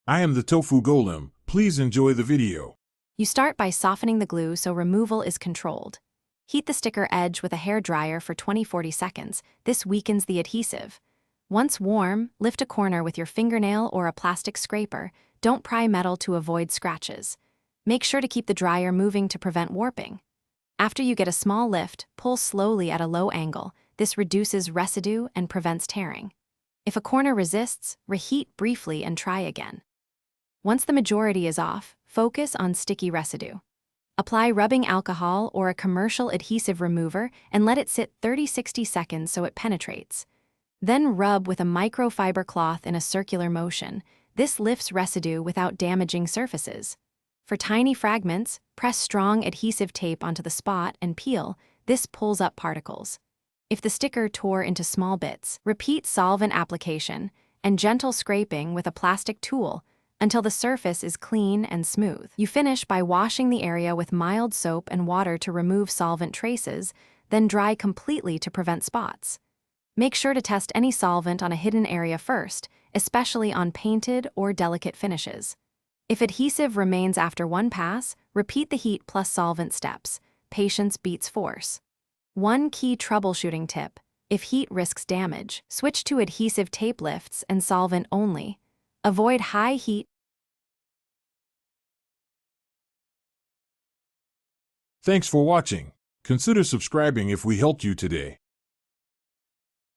I am the tofu golem. Please enjoy the video. You start by softening the glue so removal is controlled. Heat the sticker edge with a hair dryer for 20–40 seconds. This weakens the adhesive. Once warm, lift a corner with your fingernail or a plastic scraper. Don't pry metal to avoid scratches. Make sure to keep the dryer moving to prevent warping. After you get a small lift, pull slowly at a low angle. This reduces residue and prevents tearing. If a corner resists, reheat briefly and try again. Once the majority is off, focus on sticky residue. Apply rubbing alcohol or a commercial adhesive remover and let it sit 30–60 seconds so it penetrates. Then rub with a microfiber cloth in a circular motion. This lifts residue without damaging surfaces. For tiny fragments, press strong adhesive tape onto the spot and peel. This pulls up particles. If the sticker tore into small bits, repeat solvent application and gentle scraping with a plastic tool until the surface is clean and smooth. You finish by washing the area with mild soap and water to remove solvent traces, then dry completely to prevent spots. Make sure to test any solvent on a hidden area first, especially on painted or delicate finishes. If adhesive remains after one pass, repeat the heat plus solvent steps. Patience beats force. One key troubleshooting tip: if heat risks damage, switch to adhesive tape lifts and solvent only. Avoid high heat. Thanks for watching. Consider subscribing if we helped you today.